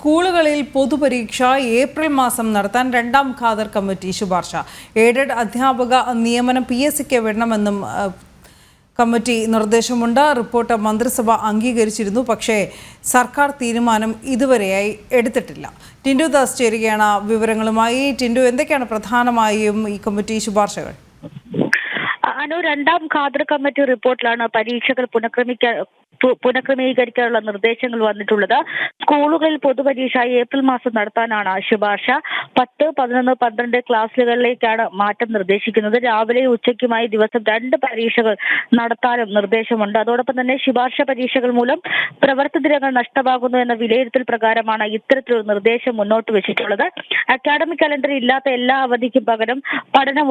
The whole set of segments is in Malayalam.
സ്കൂളുകളിൽ പൊതുപരീക്ഷ ഏപ്രിൽ മാസം നടത്താൻ രണ്ടാം ഖാദർ കമ്മിറ്റി ശുപാർശ. എയ്ഡഡ് അധ്യാപക നിയമനം PSCക്ക് വിടണമെന്നും കമ്മിറ്റി നിർദ്ദേശമുണ്ട്. റിപ്പോർട്ട് മന്ത്രിസഭ അംഗീകരിച്ചിരുന്നു. പക്ഷേ സർക്കാർ തീരുമാനം ഇതുവരെയായി എടുത്തിട്ടില്ല. ടിൻഡു ദാസ് ചേരുകയാണ് വിവരങ്ങളുമായി. ടിൻഡു, എന്തൊക്കെയാണ് പ്രധാനമായും ഈ കമ്മിറ്റി ശുപാർശകൾ? രണ്ടാം ഖാദർ കമ്മിറ്റി റിപ്പോർട്ടിലാണ് പരീക്ഷകൾ പുനഃക്രമീകരിക്കാനുള്ള നിർദ്ദേശങ്ങൾ വന്നിട്ടുള്ളത്. സ്കൂളുകളിൽ പൊതുപരീക്ഷ ഏപ്രിൽ മാസം നടത്താനാണ് ശുപാർശ. 10, 11, 12 ക്ലാസുകളിലേക്കാണ് മാറ്റം നിർദ്ദേശിക്കുന്നത്. രാവിലെ ഉച്ചയ്ക്കുമായി ദിവസം 2 പരീക്ഷകൾ നടത്താനും നിർദ്ദേശമുണ്ട്. അതോടൊപ്പം തന്നെ ശുപാർശ പരീക്ഷകൾ മൂലം പ്രവൃത്തി ദിനങ്ങൾ നഷ്ടമാകുന്നു എന്ന വിലയിരുത്തൽ പ്രകാരമാണ് ഇത്തരത്തിലൊരു നിർദ്ദേശം മുന്നോട്ട് വെച്ചിട്ടുള്ളത്. അക്കാഡമിക് കലണ്ടറിൽ ഇല്ലാത്ത എല്ലാ അവധിക്കും പകരം പഠനം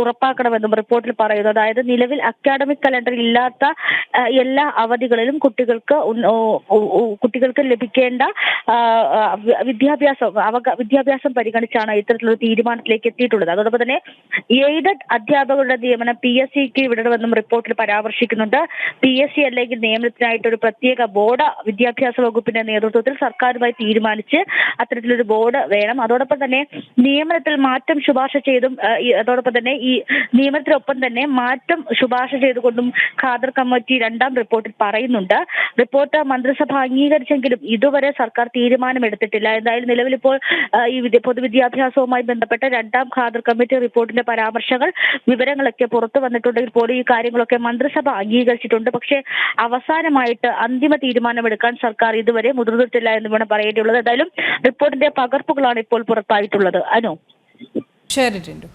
ഉറപ്പാക്കണമെന്നും റിപ്പോർട്ടിൽ പറയുന്നു. അതായത് നിലവിൽ അക്കാഡമിക് കലണ്ടറിൽ ഇല്ലാത്ത എല്ലാ അവധികളിലും കുട്ടികൾക്ക് ലഭിക്കേണ്ട വിദ്യാഭ്യാസം പരിഗണിച്ചാണ് ഇത്തരത്തിലൊരു തീരുമാനത്തിലേക്ക് എത്തിയിട്ടുള്ളത്. അതോടൊപ്പം തന്നെ എയ്ഡഡ് അധ്യാപകരുടെ നിയമനം PSCക്ക് വിടണമെന്നും റിപ്പോർട്ടിൽ പരാമർശിക്കുന്നുണ്ട്. PSC അല്ലെങ്കിൽ നിയമനത്തിനായിട്ട് ഒരു പ്രത്യേക ബോർഡ് വിദ്യാഭ്യാസ വകുപ്പിന്റെ നേതൃത്വത്തിൽ സർക്കാരുമായി തീരുമാനിച്ച് അത്തരത്തിലൊരു ബോർഡ് വേണം. അതോടൊപ്പം തന്നെ നിയമനത്തിൽ മാറ്റം ശുപാർശ ചെയ്തും അതോടൊപ്പം തന്നെ ഈ നിയമനത്തിനൊപ്പം തന്നെ മാറ്റം ശുപാർശ ചെയ്തുകൊണ്ടും ഖാദർ കമ്മിറ്റി രണ്ടാം റിപ്പോർട്ടിൽ പറയുന്നുണ്ട്. റിപ്പോർട്ട് മന്ത്രിസഭ അംഗീകരിച്ചെങ്കിലും ഇതുവരെ സർക്കാർ തീരുമാനമെടുത്തിട്ടില്ല. എന്തായാലും നിലവിലിപ്പോൾ ഈ പൊതുവിദ്യാഭ്യാസവുമായി ബന്ധപ്പെട്ട രണ്ടാം ഖാദർ കമ്മിറ്റി റിപ്പോർട്ടിന്റെ പരാമർശങ്ങൾ, വിവരങ്ങളൊക്കെ പുറത്തു വന്നിട്ടുണ്ടെങ്കിൽ പോലും ഈ കാര്യങ്ങളൊക്കെ മന്ത്രിസഭ അംഗീകരിച്ചിട്ടുണ്ട്. പക്ഷേ അവസാനമായിട്ട് അന്തിമ തീരുമാനമെടുക്കാൻ സർക്കാർ ഇതുവരെ മുതിർന്നിട്ടില്ല എന്ന് വേണം പറയേണ്ടിയുള്ളത്. എന്തായാലും റിപ്പോർട്ടിന്റെ പകർപ്പുകളാണ് ഇപ്പോൾ പുറത്തായിട്ടുള്ളത്. അനു. ശരി ടിൻഡു.